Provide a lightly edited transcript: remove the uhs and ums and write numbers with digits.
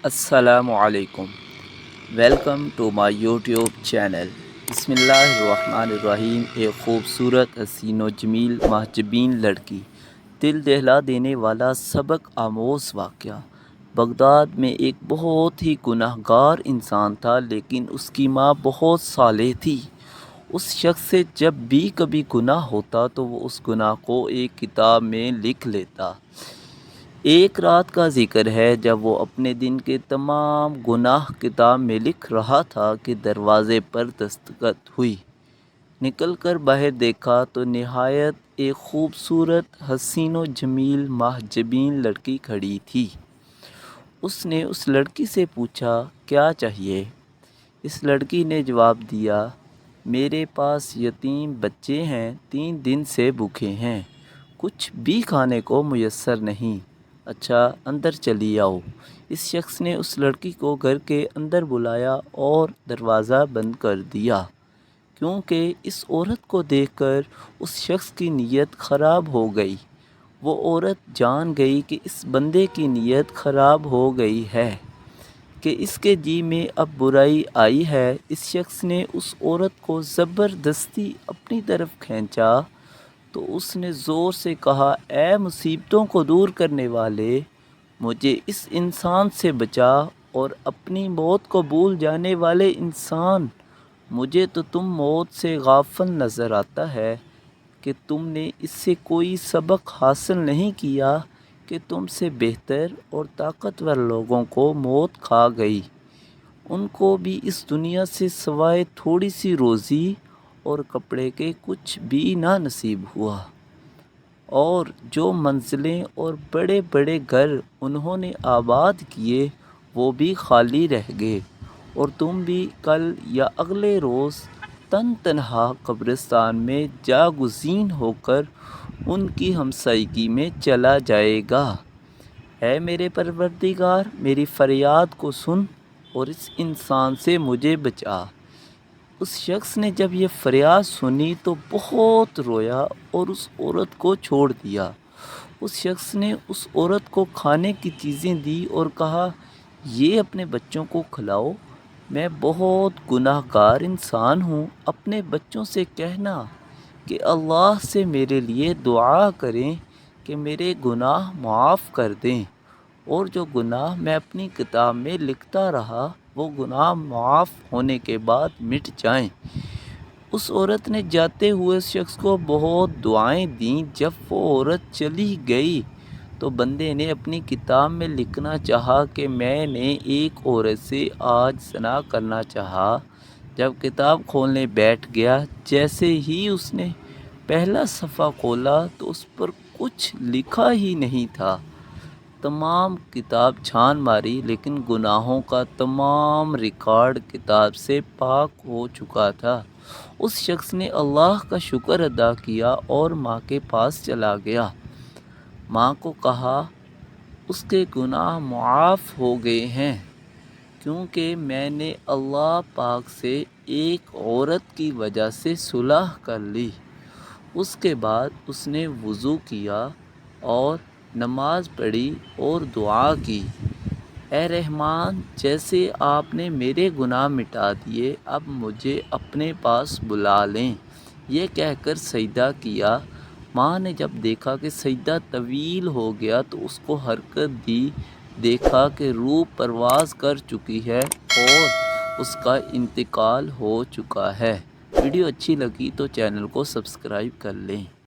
السلام علیکم، welcome to my YouTube channel. بسم اللہ الرحمن الرحیم۔ ایک خوبصورت حسین و جمیل محجبین لڑکی، دل دہلا دینے والا سبق آموز واقعہ۔ بغداد میں ایک بہت ہی گناہ گار انسان تھا، لیکن اس کی ماں بہت صالح تھی۔ اس شخص سے جب بھی کبھی گناہ ہوتا تو وہ اس گناہ کو ایک کتاب میں لکھ لیتا۔ ایک رات کا ذکر ہے جب وہ اپنے دن کے تمام گناہ کتاب میں لکھ رہا تھا کہ دروازے پر دستک ہوئی۔ نکل کر باہر دیکھا تو نہایت ایک خوبصورت حسین و جمیل محجبین لڑکی کھڑی تھی۔ اس نے اس لڑکی سے پوچھا، کیا چاہیے؟ اس لڑکی نے جواب دیا، میرے پاس یتیم بچے ہیں، 3 دن سے بھوکے ہیں، کچھ بھی کھانے کو میسر نہیں۔ اچھا، اندر چلی آؤ۔ اس شخص نے اس لڑکی کو گھر کے اندر بلایا اور دروازہ بند کر دیا، کیونکہ اس عورت کو دیکھ کر اس شخص کی نیت خراب ہو گئی۔ وہ عورت جان گئی کہ اس بندے کی نیت خراب ہو گئی ہے، کہ اس کے جی میں اب برائی آئی ہے۔ اس شخص نے اس عورت کو زبردستی اپنی طرف کھینچا تو اس نے زور سے کہا، اے مصیبتوں کو دور کرنے والے، مجھے اس انسان سے بچا، اور اپنی موت کو بھول جانے والے انسان، مجھے تو تم موت سے غافل نظر آتا ہے کہ تم نے اس سے کوئی سبق حاصل نہیں کیا کہ تم سے بہتر اور طاقتور لوگوں کو موت کھا گئی۔ ان کو بھی اس دنیا سے سوائے تھوڑی سی روزی اور کپڑے کے کچھ بھی نہ نصیب ہوا، اور جو منزلیں اور بڑے بڑے گھر انہوں نے آباد کیے وہ بھی خالی رہ گئے، اور تم بھی کل یا اگلے روز تن تنہا قبرستان میں جاگزین ہو کر ان کی ہمسائیگی میں چلا جائے گا۔ اے میرے پروردگار، میری فریاد کو سن اور اس انسان سے مجھے بچا۔ اس شخص نے جب یہ فریاد سنی تو بہت رویا اور اس عورت کو چھوڑ دیا۔ اس شخص نے اس عورت کو کھانے کی چیزیں دی اور کہا، یہ اپنے بچوں کو کھلاؤ، میں بہت گناہ گار انسان ہوں، اپنے بچوں سے کہنا کہ اللہ سے میرے لیے دعا کریں کہ میرے گناہ معاف کر دیں، اور جو گناہ میں اپنی کتاب میں لکھتا رہا وہ گناہ معاف ہونے کے بعد مٹ جائیں۔ اس عورت نے جاتے ہوئے اس شخص کو بہت دعائیں دیں۔ جب وہ عورت چلی گئی تو بندے نے اپنی کتاب میں لکھنا چاہا کہ میں نے ایک عورت سے آج زنا کرنا چاہا۔ جب کتاب کھولنے بیٹھ گیا، جیسے ہی اس نے پہلا صفحہ کھولا تو اس پر کچھ لکھا ہی نہیں تھا۔ تمام کتاب چھان ماری، لیکن گناہوں کا تمام ریکارڈ کتاب سے پاک ہو چکا تھا۔ اس شخص نے اللہ کا شکر ادا کیا اور ماں کے پاس چلا گیا۔ ماں کو کہا، اس کے گناہ معاف ہو گئے ہیں، کیونکہ میں نے اللہ پاک سے ایک عورت کی وجہ سے صلح کر لی۔ اس کے بعد اس نے وضو کیا اور نماز پڑھی اور دعا کی، اے رحمان، جیسے آپ نے میرے گناہ مٹا دیے، اب مجھے اپنے پاس بلا لیں۔ یہ کہہ کر سجدہ کیا۔ ماں نے جب دیکھا کہ سجدہ طویل ہو گیا تو اس کو حرکت دی، دیکھا کہ روح پرواز کر چکی ہے اور اس کا انتقال ہو چکا ہے۔ ویڈیو اچھی لگی تو چینل کو سبسکرائب کر لیں۔